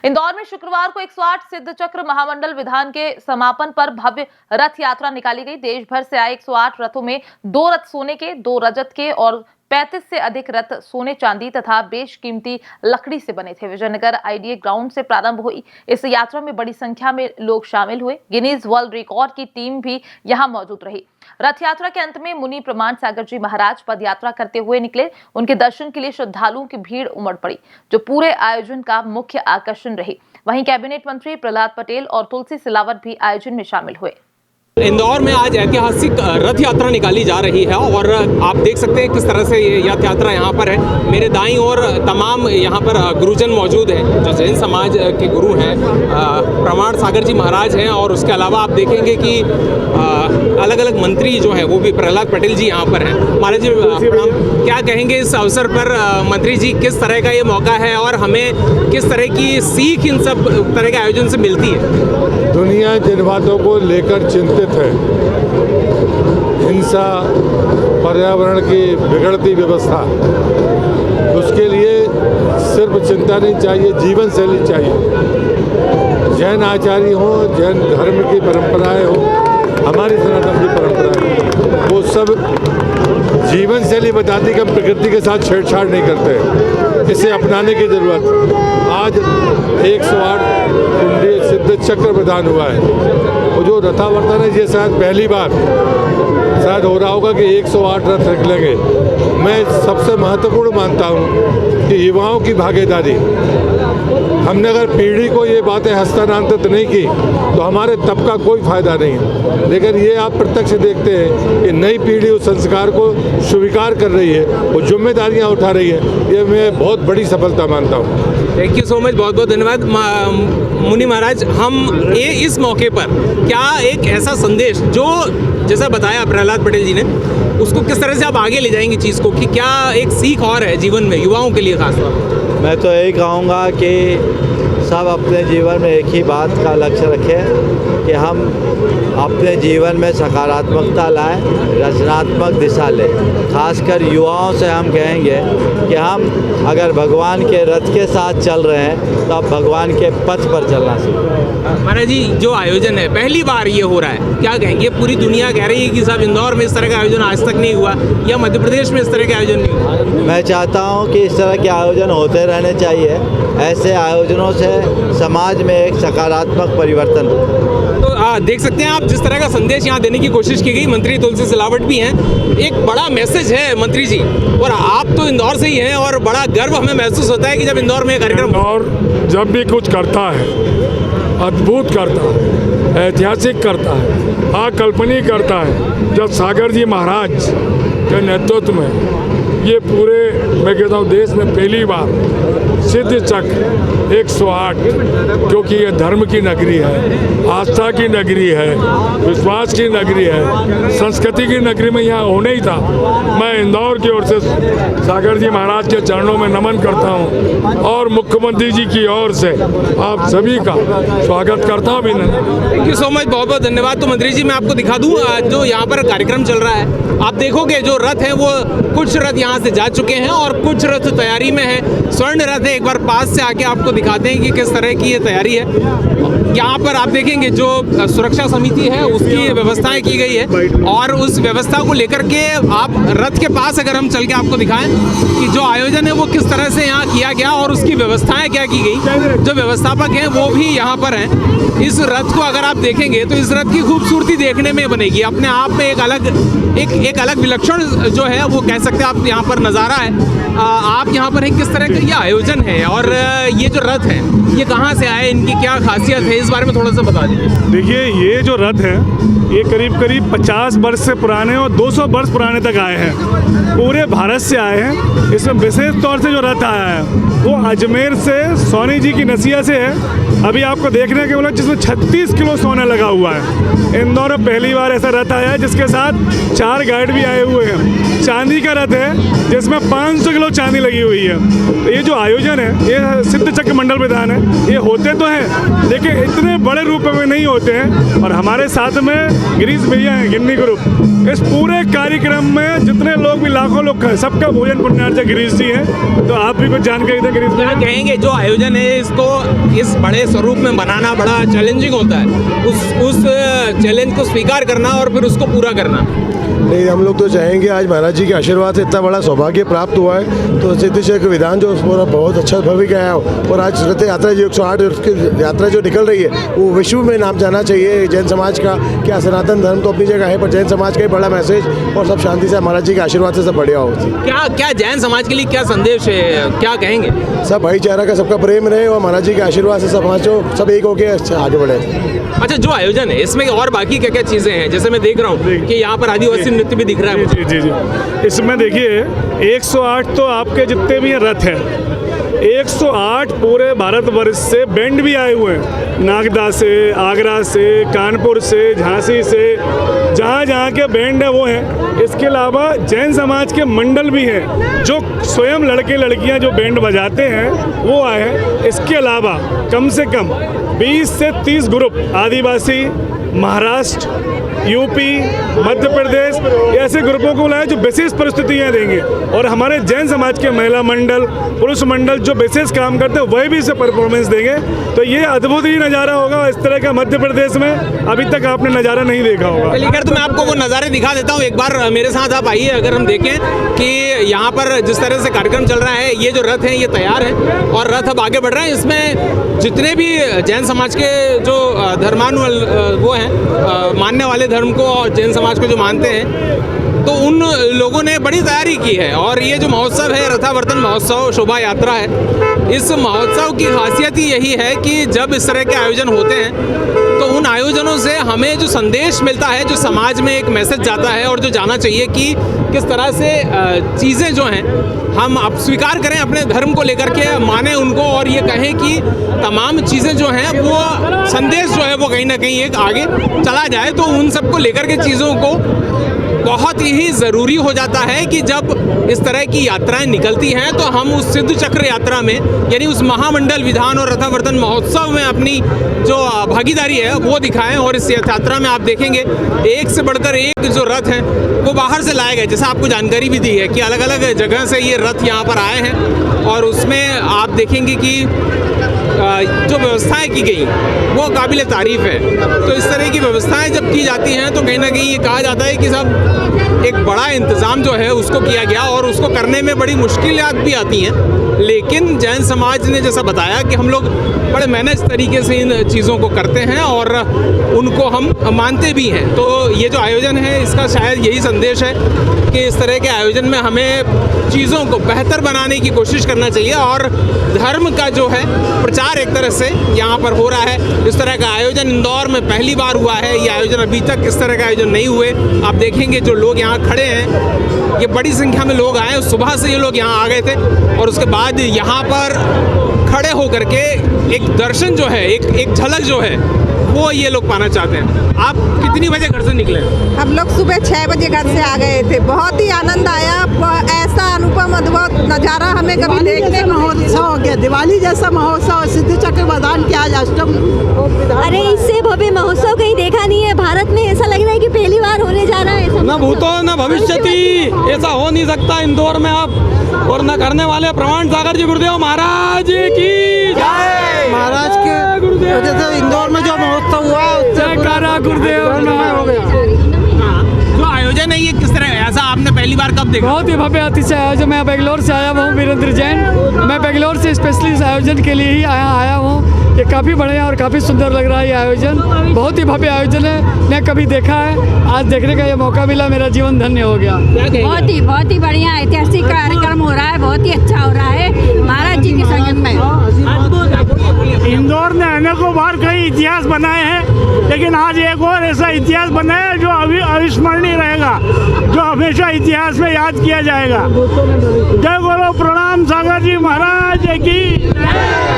इंदौर में शुक्रवार को 108 सिद्ध चक्र महामंडल विधान के समापन पर भव्य रथ यात्रा निकाली गई। देश भर से आए 108 रथों में 2 रथ सोने के, 2 रजत के और 35 से अधिक रथ सोने चांदी तथा बेशकीमती लकड़ी से बने थे। विजयनगर आईडीए ग्राउंड से प्रारंभ हुई इस यात्रा में बड़ी संख्या में लोग शामिल हुए। गिनीज वर्ल्ड रिकॉर्ड की टीम भी यहां मौजूद रही। रथ यात्रा के अंत में मुनि प्रमाण सागर जी महाराज पद यात्रा करते हुए निकले। उनके दर्शन के लिए श्रद्धालुओं की भीड़ उमड़ पड़ी, जो पूरे आयोजन का मुख्य आकर्षण रही। वहीं कैबिनेट मंत्री प्रहलाद पटेल और तुलसी सिलावट भी आयोजन में शामिल हुए। इंदौर में आज ऐतिहासिक रथ यात्रा निकाली जा रही है और आप देख सकते हैं किस तरह से ये रथ यात्रा यहाँ पर है। मेरे दाईं ओर तमाम यहाँ पर गुरुजन मौजूद हैं, जो जैन समाज के गुरु हैं, प्रमाण सागर जी महाराज हैं, और उसके अलावा आप देखेंगे कि अलग अलग मंत्री जो हैं वो भी, प्रहलाद पटेल जी यहाँ पर हैं। महाराज जी प्रणाम, क्या कहेंगे इस अवसर पर? मंत्री जी, किस तरह का ये मौका है और हमें किस तरह की सीख इन सब तरह के आयोजन से मिलती है? दुनिया जिन बातों को लेकर चिंतित है, हिंसा, पर्यावरण की बिगड़ती व्यवस्था, उसके लिए सिर्फ चिंता नहीं चाहिए, जीवन शैली चाहिए। जैन आचार्य हो, जैन धर्म की परंपराएं हो, हमारी सनातन की परंपराएं, वो सब जीवन शैली बताती कि हम प्रकृति के साथ छेड़छाड़ नहीं करते। इसे अपनाने की जरूरत। आज 108 कुंडीय सिद्ध चक्र प्रदान हुआ है। वो जो रथावर्तन है, ये शायद पहली बार शायद हो रहा होगा कि 108 रथ निकलेंगे। मैं सबसे महत्वपूर्ण मानता हूँ कि युवाओं की भागीदारी। हमने अगर पीढ़ी को ये बातें हस्तांतरित नहीं की तो हमारे तब का कोई फायदा नहीं है। लेकिन ये आप प्रत्यक्ष देखते हैं कि नई पीढ़ी उस संस्कार को स्वीकार कर रही है, वो जिम्मेदारियां उठा रही है। ये मैं बहुत बड़ी सफलता मानता हूँ। थैंक यू सो मच, बहुत बहुत धन्यवाद। मुनि महाराज, हम इस मौके पर क्या एक ऐसा संदेश, जो जैसा बताया प्रहलाद पटेल जी ने, उसको किस तरह से आप आगे ले जाएंगे चीज़ को, कि क्या एक सीख और है जीवन में युवाओं के लिए खासतौर पर? मैं तो यही कहूँगा कि सब अपने जीवन में एक ही बात का लक्ष्य रखें कि हम अपने जीवन में सकारात्मकता लाएं, रचनात्मक दिशा लें। खासकर युवाओं से हम कहेंगे कि हम अगर भगवान के रथ के साथ चल रहे हैं तो अब भगवान के पथ पर चलना सीखें। महाराज जी, जो आयोजन है पहली बार ये हो रहा है, क्या कहेंगे? पूरी दुनिया कह रही है कि साहब इंदौर में इस तरह का आयोजन आज तक नहीं हुआ, या मध्य प्रदेश में इस तरह के आयोजन नहीं हुआ। मैं चाहता हूँ कि इस तरह के आयोजन होते रहने चाहिए। ऐसे आयोजनों से समाज में एक सकारात्मक परिवर्तन हो। तो देख सकते हैं आप जिस तरह का संदेश यहाँ देने की कोशिश की गई। मंत्री तुलसी सिलावट भी हैं। एक बड़ा मैसेज है मंत्री जी, और आप तो इंदौर से ही हैं, और बड़ा गर्व हमें महसूस होता है कि जब इंदौर में कार्यक्रम, इंदौर जब भी कुछ करता है, अद्भुत करता है, ऐतिहासिक करता है, अकल्पनीय करता है। जब सागर जी महाराज के नेतृत्व में ये पूरे, मैं कहता हूँ, देश में पहली बार सिद्ध चक्र 108, क्योंकि ये धर्म की नगरी है, आस्था की नगरी है, विश्वास की नगरी है, संस्कृति की नगरी में यहाँ होना ही था। मैं इंदौर की ओर से सागर जी महाराज के चरणों में नमन करता हूँ और मुख्यमंत्री जी की ओर से आप सभी का स्वागत करता हूँ। थैंक यू सो मच, बहुत बहुत धन्यवाद। तो मंत्री जी, मैं आपको दिखा दूँ जो यहाँ पर कार्यक्रम चल रहा है। आप देखोगे जो रथ है, वो कुछ रथ यहाँ से जा चुके हैं और कुछ रथ तैयारी में है। स्वर्ण रथ है, एक बार पास से आके आपको दिखाते हैं कि किस तरह की ये तैयारी है। यहाँ पर आप देखेंगे जो सुरक्षा समिति है उसकी व्यवस्थाएं की गई है, और उस व्यवस्था को लेकर के आप रथ के पास अगर हम चल के आपको दिखाएं कि जो आयोजन है वो किस तरह से यहाँ किया गया और उसकी व्यवस्थाएं क्या की गई। जो व्यवस्थापक हैं वो भी यहाँ पर हैं। इस रथ को अगर आप देखेंगे तो इस रथ की खूबसूरती देखने में बनेगी। अपने आप में एक अलग विलक्षण जो है वो कह सकते हैं आप, यहाँ पर नज़ारा है। आप यहाँ पर हैं, किस तरह का ये आयोजन है, और ये जो रथ है ये कहाँ से आए, इनकी क्या खासियत है, इस बारे में थोड़ा सा बता दीजिए। देखिए, ये जो रथ है ये करीब करीब 50 वर्ष से पुराने और 200 वर्ष पुराने तक आए हैं। पूरे भारत से आए हैं। इसमें विशेष तौर से जो रथ आया है वो अजमेर से सोनी जी की नसिया से है। अभी आपको देखने के मिला जिसमें 36 किलो सोना लगा हुआ है। इंदौर में पहली बार ऐसा रथ आया है जिसके साथ 4 गाइड भी आए हुए हैं। चांदी का रथ है जिसमें 500 किलो चांदी लगी हुई है। तो ये जो आयोजन है ये सिद्ध चक्र मंडल विधान है, ये होते तो हैं लेकिन इतने बड़े रूप में नहीं होते हैं। और हमारे साथ में गिरीश भैया हैं, गिन्नी ग्रुप। इस पूरे कार्यक्रम में जितने लोग भी, लाखों लोग हैं, सबका भोजन पुण्यार्चक गिरीश जी हैं। तो आप भी कुछ जानकारी दें गिरीश क्या भैया। कहेंगे, जो आयोजन है इसको इस बड़े स्वरूप में बनाना बड़ा चैलेंजिंग होता है, उस चैलेंज को स्वीकार करना और फिर उसको पूरा करना? नहीं, हम लोग तो चाहेंगे, आज महाराज जी के आशीर्वाद से इतना बड़ा सौभाग्य प्राप्त हुआ है, तो सिद्ध चक्र विधान जो पूरा बहुत अच्छा भव्य गया है। और आज रथ यात्रा जो 108 की यात्रा जो निकल रही है, वो विश्व में नाम जाना चाहिए जैन समाज का। क्या सनातन धर्म तो अपनी जगह है, पर जैन समाज का ही बड़ा मैसेज, और सब शांति से महाराज जी के आशीर्वाद से सब बढ़िया हो। क्या जैन समाज के लिए क्या संदेश है, क्या कहेंगे? सब भाईचारा का, सबका प्रेम रहे, और महाराज जी के आशीर्वाद से सब एक होकर आगे बढ़े। अच्छा, जो आयोजन है इसमें और बाकी क्या क्या चीज़ें हैं? जैसे मैं देख रहा हूँ कि यहाँ पर आदिवासी नृत्य भी दिख रहा है। जी जी जी, इसमें देखिए 108 तो आपके जितने भी रथ हैं, 108 पूरे भारतवर्ष से बैंड भी आए हुए हैं, नागदा से, आगरा से, कानपुर से, झांसी से, जहाँ जहाँ के बैंड है वो हैं। इसके अलावा जैन समाज के मंडल भी हैं, जो स्वयं लड़के लड़कियाँ जो बैंड बजाते हैं वो आए हैं। इसके अलावा कम से कम 20 से 30 ग्रुप आदिवासी, महाराष्ट्र, यूपी, मध्य प्रदेश, ऐसे ग्रुपों को बुलाया जो विशेष परिस्थितियाँ देंगे। और हमारे जैन समाज के महिला मंडल, पुरुष मंडल जो विशेष काम करते हैं वही भी इसे परफॉर्मेंस देंगे। तो ये अद्भुत ही नज़ारा होगा। इस तरह का मध्य प्रदेश में अभी तक आपने नज़ारा नहीं देखा होगा। चलिए, तो मैं आपको वो नज़ारे दिखा देता हूँ। एक बार मेरे साथ आप आइए। अगर हम देखें कि यहाँ पर जिस तरह से कार्यक्रम चल रहा है, ये जो रथ हैं ये तैयार हैं और रथ अब आगे बढ़ रहे हैं। इसमें जितने भी जैन समाज के जो वो हैं, मानने वाले धर्म को और जैन समाज को जो मानते हैं, तो उन लोगों ने बड़ी तैयारी की है। और ये जो महोत्सव है, रथावर्तन महोत्सव शोभा यात्रा है, इस महोत्सव की खासियत ही यही है कि जब इस तरह के आयोजन होते हैं तो उन आयोजनों से हमें जो संदेश मिलता है, जो समाज में एक मैसेज जाता है और जो जाना चाहिए कि किस तरह से चीज़ें जो हैं हम अब स्वीकार करें, अपने धर्म को लेकर के माने उनको, और ये कहें कि तमाम चीज़ें जो हैं वो संदेश जो है वो कहीं ना कहीं एक आगे चला जाए। तो उन सब को लेकर के चीज़ों को बहुत ही ज़रूरी हो जाता है कि जब इस तरह की यात्राएं निकलती हैं तो हम उस सिद्ध चक्र यात्रा में, यानी उस महामंडल विधान और रथावर्तन महोत्सव में अपनी जो भागीदारी है वो दिखाएं। और इस यात्रा में आप देखेंगे एक से बढ़कर एक जो रथ हैं वो बाहर से लाए गए, जैसा आपको जानकारी भी दी है कि अलग अलग जगह से ये रथ यहाँ पर आए हैं। और उसमें आप देखेंगे कि जो व्यवस्थाएं की गई वो काबिल तारीफ़ है। तो इस तरह की व्यवस्थाएं जब की जाती हैं तो कहीं ना कहीं ये कहा जाता है कि सब एक बड़ा इंतज़ाम जो है उसको किया गया, और उसको करने में बड़ी मुश्किलात भी आती हैं। लेकिन जैन समाज ने जैसा बताया कि हम लोग बड़े मैनेज तरीके से इन चीज़ों को करते हैं और उनको हम मानते भी हैं। तो ये जो आयोजन है इसका शायद यही संदेश है कि इस तरह के आयोजन में हमें चीज़ों को बेहतर बनाने की कोशिश करना चाहिए, और धर्म का जो है प्रचार एक तरह से यहाँ पर हो रहा है। इस तरह का आयोजन इंदौर में पहली बार हुआ है। ये आयोजन अभी तक इस तरह का आयोजन नहीं हुए। आप देखेंगे जो लोग यहाँ खड़े हैं, ये बड़ी संख्या में लोग आए, सुबह से ये लोग यहाँ आ गए थे और उसके बाद यहाँ पर खड़े होकर के एक दर्शन जो है, एक झलक जो है वो ये लोग पाना चाहते हैं। आप कितनी बजे घर से निकले? हम लोग सुबह 6 बजे घर से आ गए थे। बहुत ही आनंद आया। ऐसा अनुपम अद्भुत नज़ारा हमें कभी देखने महोत्सव हो गया, दिवाली जैसा महोत्सव सिद्ध चक्र विधान की आज अष्टम। अरे इससे भव्य महोत्सव कहीं देखा नहीं है भारत में। ऐसा लग रहा है कि पहली बार होने जा रहा है। न भूतो न भविष्यति, ऐसा हो नहीं सकता इंदौर में अब। और न करने वाले प्रमाण सागर जी गुरुदेव महाराज की जय। महाराज के जैसे इंदौर में जो महोत्सव हुआ गुरुदेव हो गया। जो आयोजन है ये किस तरह है? ऐसा आपने पहली बार कब देखा? बहुत ही भव्य अतिशय आयोजन। मैं बेंगलोर से आया हूँ, वीरेंद्र जैन। मैं बेंगलोर से स्पेशली इस आयोजन के लिए ही आया हूँ। ये काफ़ी बढ़िया और काफ़ी सुंदर लग रहा है। ये आयोजन बहुत ही भव्य आयोजन है, मैं कभी देखा है, आज देखने का ये मौका मिला, मेरा जीवन धन्य हो गया। बहुत ही बढ़िया ऐतिहासिक कार्यक्रम हो रहा है, बहुत ही अच्छा हो रहा है महाराज जी के संगत में। इंदौर ने अनेकों बार कई इतिहास बनाए हैं, लेकिन आज एक और ऐसा इतिहास बना है जो अभी अविस्मरणीय रहेगा, जो हमेशा इतिहास में याद किया जाएगा। जय गुरु, प्रणाम सागर जी महाराज की।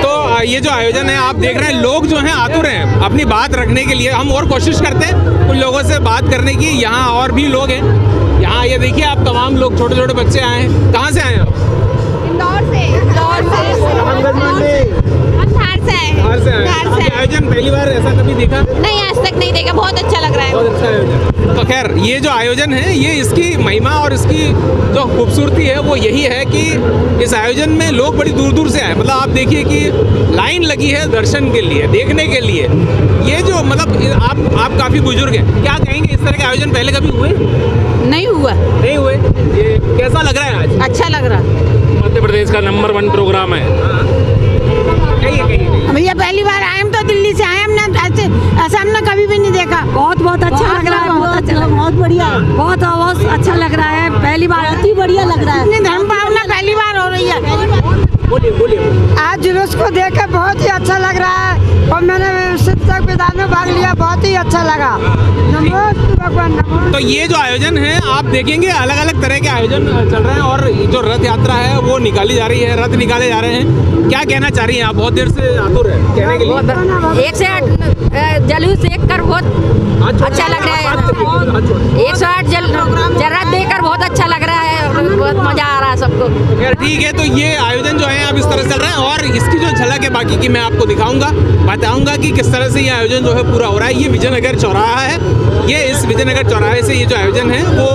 तो ये जो आयोजन है आप देख रहे हैं, लोग जो हैं आतुर हैं अपनी बात रखने के लिए। हम और कोशिश करते हैं उन लोगों से बात करने की। यहाँ और भी लोग हैं। यहाँ ये देखिए आप, तमाम लोग, छोटे छोटे बच्चे आए हैं। कहाँ से आए हैं? इंदौर आयोजन पहली बार ऐसा कभी देखा? नहीं, आज तक नहीं देखा। बहुत अच्छा लग रहा है। बहुत अच्छा आयोजन। तो खैर ये जो आयोजन है ये इसकी महिमा और इसकी जो खूबसूरती है वो यही है कि इस आयोजन में लोग बड़ी दूर दूर से आए। मतलब आप देखिए कि लाइन लगी है दर्शन के लिए, देखने के लिए। ये जो मतलब आप काफ़ी बुजुर्ग हैं, क्या कहेंगे, इस तरह के आयोजन पहले कभी हुए? नहीं हुआ। नहीं हुए। ये कैसा लग रहा है आज? अच्छा लग रहा है। मध्य प्रदेश का नंबर 1 प्रोग्राम है। कहिए। भैया पहली बार आए हम तो दिल्ली से आए, हमने ऐसा हमने कभी भी नहीं देखा। बहुत अच्छा लग रहा है। बहुत बढ़िया, बहुत अच्छा लग रहा है। पहली बार बहुत ही बढ़िया लग रहा है। इतनी धर्म भावना पहली बार हो रही है। बोलिए। आज जुलूस को देखकर बहुत ही अच्छा लग रहा है और मैंने शिक्षक विधान में भाग लिया, बहुत ही अच्छा लगा। नमो भगवान नमो। तो ये जो आयोजन है आप देखेंगे अलग अलग तरह के आयोजन चल रहे हैं और जो रथ यात्रा है वो निकाली जा रही है, रथ निकाले जा रहे हैं। क्या कहना चाह रही हैं आप? बहुत देर से आतुर है कहने के लिए। 108 जलूस देख कर बहुत अच्छा लग रहा है। 108 जरा देखकर बहुत अच्छा लग रहा है। बहुत मजा आ रहा है सबको। यार ठीक है, तो ये आयोजन जो है आप इस तरह चल रहे हैं और इसकी जो झलक है बाकी की मैं आपको दिखाऊंगा, बताऊंगा कि किस तरह से ये आयोजन जो है पूरा हो रहा है। ये विजयनगर चौराहा है। ये इस विजयनगर चौराहे से ये जो आयोजन है वो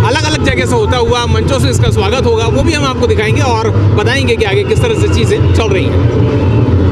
अलग अलग जगह से होता हुआ मंचों से इसका स्वागत होगा, वो भी हम आपको दिखाएंगे और बताएंगे कि आगे किस तरह से चीज़ें चल रही हैं।